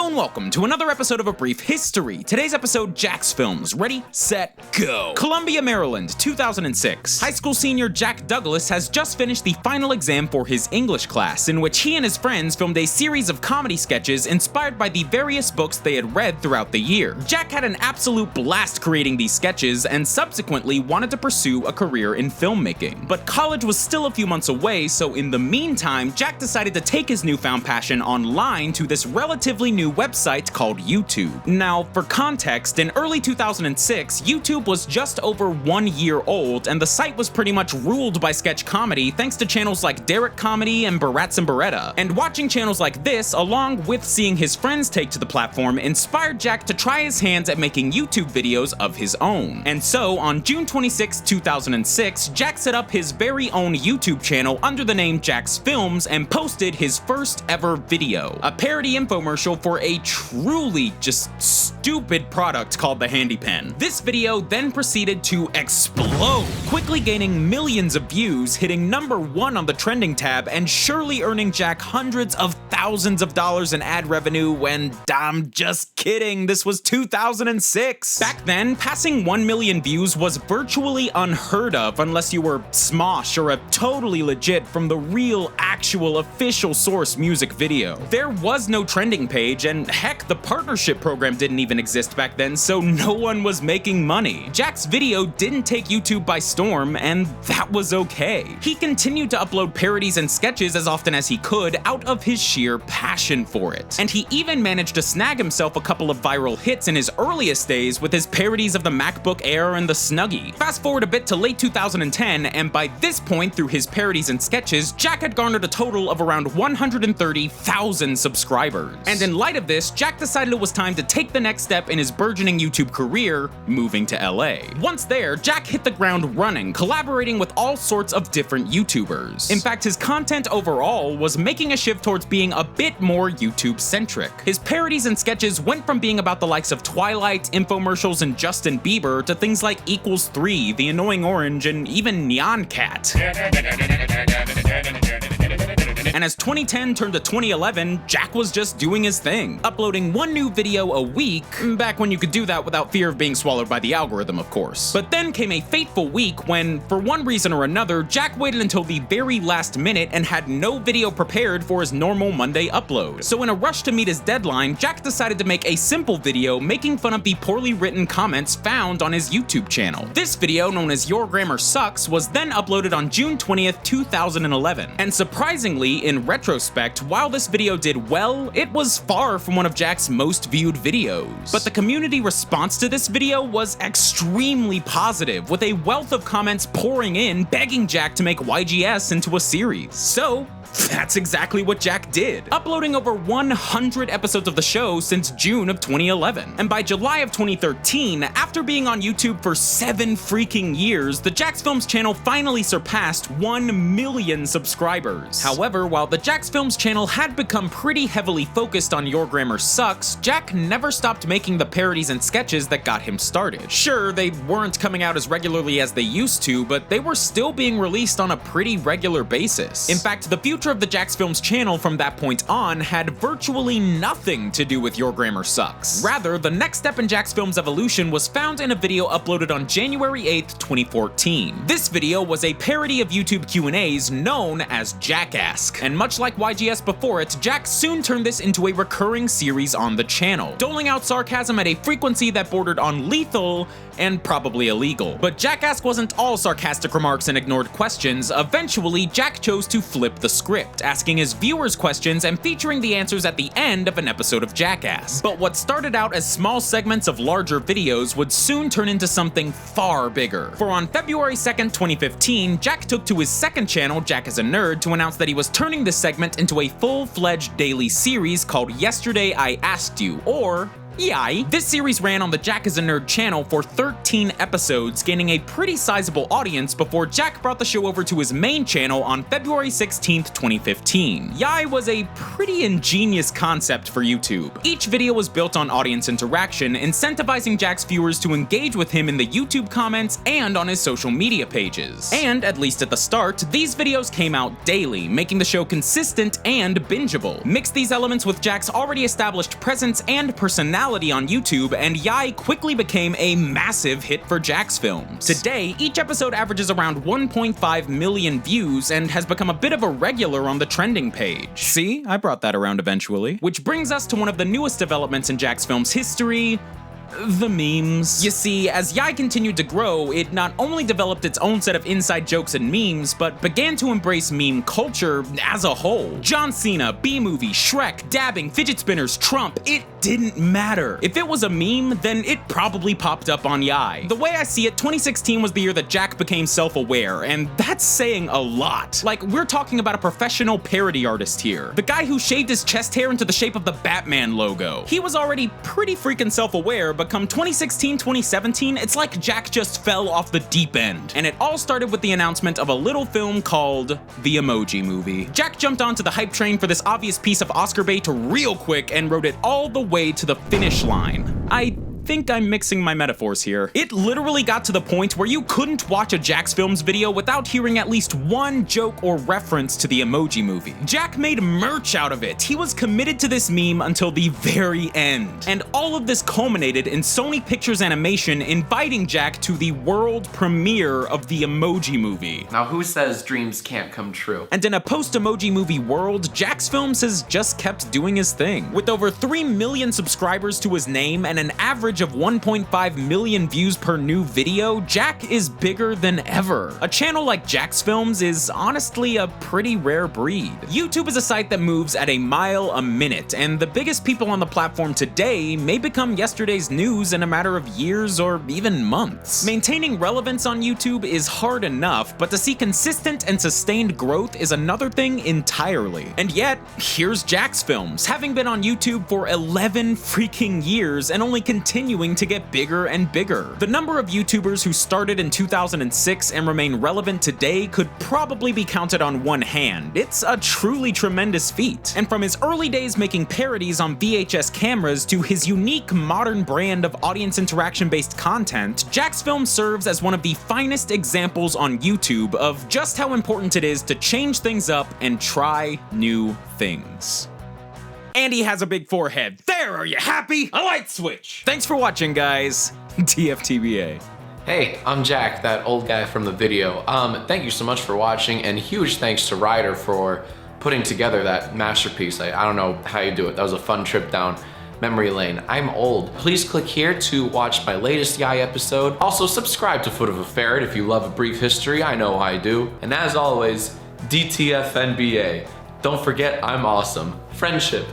Hello and welcome to another episode of A Brief History. Today's episode, Jacksfilms. Ready, set, go. Columbia, Maryland, 2006. High school senior Jack Douglas has just finished the final exam for his English class, in which he and his friends filmed a series of comedy sketches inspired by the various books they had read throughout the year. Jack had an absolute blast creating these sketches and subsequently wanted to pursue a career in filmmaking. But college was still a few months away, so in the meantime, Jack decided to take his newfound passion online to this relatively new website called YouTube. Now, for context, in early 2006, YouTube was just over 1 year old, and the site was pretty much ruled by sketch comedy thanks to channels like Derek Comedy and Barats and Beretta. And watching channels like this, along with seeing his friends take to the platform, inspired Jack to try his hands at making YouTube videos of his own. And so, on June 26, 2006, Jack set up his very own YouTube channel under the name Jacksfilms and posted his first ever video, a parody infomercial for a truly just stupid product called the Handy Pen. This video then proceeded to explode, quickly gaining millions of views, hitting #1 on the trending tab, and surely earning Jack hundreds of thousands of dollars in ad revenue when, I'm just kidding, this was 2006. Back then, passing 1 million views was virtually unheard of unless you were Smosh or a totally legit from the real, actual, official source music video. There was no trending page, and heck, the partnership program didn't even exist back then, so no one was making money. Jack's video didn't take YouTube by storm, and that was okay. He continued to upload parodies and sketches as often as he could out of his sheer passion for it. And he even managed to snag himself a couple of viral hits in his earliest days with his parodies of the MacBook Air and the Snuggie. Fast forward a bit to late 2010, and by this point, through his parodies and sketches, Jack had garnered a total of around 130,000 subscribers. And in light of this, Jack decided it was time to take the next step in his burgeoning YouTube career, moving to LA. Once there, Jack hit the ground running, collaborating with all sorts of different YouTubers. In fact, his content overall was making a shift towards being a bit more YouTube-centric. His parodies and sketches went from being about the likes of Twilight, infomercials, and Justin Bieber to things like Equals 3, The Annoying Orange, and even Nyan Cat. And as 2010 turned to 2011, Jack was just doing his thing, uploading one new video a week, back when you could do that without fear of being swallowed by the algorithm, of course. But then came a fateful week when, for one reason or another, Jack waited until the very last minute and had no video prepared for his normal Monday upload. So in a rush to meet his deadline, Jack decided to make a simple video making fun of the poorly written comments found on his YouTube channel. This video, known as Your Grammar Sucks, was then uploaded on June 20th, 2011. And surprisingly, in retrospect, while this video did well, it was far from one of Jack's most viewed videos. But the community response to this video was extremely positive, with a wealth of comments pouring in begging Jack to make YGS into a series. So, that's exactly what Jack did, uploading over 100 episodes of the show since June of 2011. And by July of 2013, after being on YouTube for 7 freaking years, the Jacksfilms channel finally surpassed 1 million subscribers. However, while the Jacksfilms channel had become pretty heavily focused on Your Grammar Sucks, Jack never stopped making the parodies and sketches that got him started. Sure, they weren't coming out as regularly as they used to, but they were still being released on a pretty regular basis. In fact, the future of the Jacksfilms channel from that point on had virtually nothing to do with Your Grammar Sucks. Rather, the next step in Jacksfilms Evolution was found in a video uploaded on January 8th, 2014. This video was a parody of YouTube Q&As known as Jack Ask, and much like YGS before it, Jack soon turned this into a recurring series on the channel, doling out sarcasm at a frequency that bordered on lethal and probably illegal. But Jack Ask wasn't all sarcastic remarks and ignored questions. Eventually, Jack chose to flip the script, asking his viewers questions and featuring the answers at the end of an episode of Jackass. But what started out as small segments of larger videos would soon turn into something far bigger. For on February 2nd, 2015, Jack took to his second channel, Jack is a Nerd, to announce that he was turning this segment into a full-fledged daily series called Yesterday I Asked You, or Yay! This series ran on the Jack is a Nerd channel for 13 episodes, gaining a pretty sizable audience before Jack brought the show over to his main channel on February 16th, 2015. Yay was a pretty ingenious concept for YouTube. Each video was built on audience interaction, incentivizing Jack's viewers to engage with him in the YouTube comments and on his social media pages. And, at least at the start, these videos came out daily, making the show consistent and bingeable. Mix these elements with Jack's already established presence and personality on YouTube, and Yai quickly became a massive hit for Jacksfilms. Today, each episode averages around 1.5 million views and has become a bit of a regular on the trending page. See, I brought that around eventually. Which brings us to one of the newest developments in Jacksfilms history: the memes. You see, as Yai continued to grow, it not only developed its own set of inside jokes and memes, but began to embrace meme culture as a whole. John Cena, B-movie, Shrek, dabbing, fidget spinners, Trump, it didn't matter. If it was a meme, then it probably popped up on Yai. The way I see it, 2016 was the year that Jack became self-aware, and that's saying a lot. Like, we're talking about a professional parody artist here. The guy who shaved his chest hair into the shape of the Batman logo. He was already pretty freaking self-aware, but come 2016, 2017, it's like Jack just fell off the deep end. And it all started with the announcement of a little film called The Emoji Movie. Jack jumped onto the hype train for this obvious piece of Oscar bait real quick and rode it all the way to the finish line. I think I'm mixing my metaphors here. It literally got to the point where you couldn't watch a Jacksfilms video without hearing at least one joke or reference to the Emoji Movie. Jack made merch out of it. He was committed to this meme until the very end. And all of this culminated in Sony Pictures Animation inviting Jack to the world premiere of the Emoji Movie. Now who says dreams can't come true? And in a post-Emoji Movie world, Jacksfilms has just kept doing his thing. With over 3 million subscribers to his name and an average of 1.5 million views per new video, Jack is bigger than ever. A channel like Jacksfilms is honestly a pretty rare breed. YouTube is a site that moves at a mile a minute, and the biggest people on the platform today may become yesterday's news in a matter of years or even months. Maintaining relevance on YouTube is hard enough, but to see consistent and sustained growth is another thing entirely. And yet, here's Jacksfilms, having been on YouTube for 11 freaking years and only continuing to get bigger and bigger. The number of YouTubers who started in 2006 and remain relevant today could probably be counted on one hand. It's a truly tremendous feat. And from his early days making parodies on VHS cameras to his unique modern brand of audience interaction-based content, Jacksfilms serves as one of the finest examples on YouTube of just how important it is to change things up and try new things. And he has a big forehead. There, are you happy? A light switch! Thanks for watching, guys. TFTBA. Hey, I'm Jack, that old guy from the video. Thank you so much for watching, and huge thanks to Ryder for putting together that masterpiece. I don't know how you do it. That was a fun trip down memory lane. I'm old. Please click here to watch my latest Yai episode. Also, subscribe to FootofaFerret if you love a brief history. I know I do. And as always, DTFNBA. Don't forget, I'm awesome. Friendship.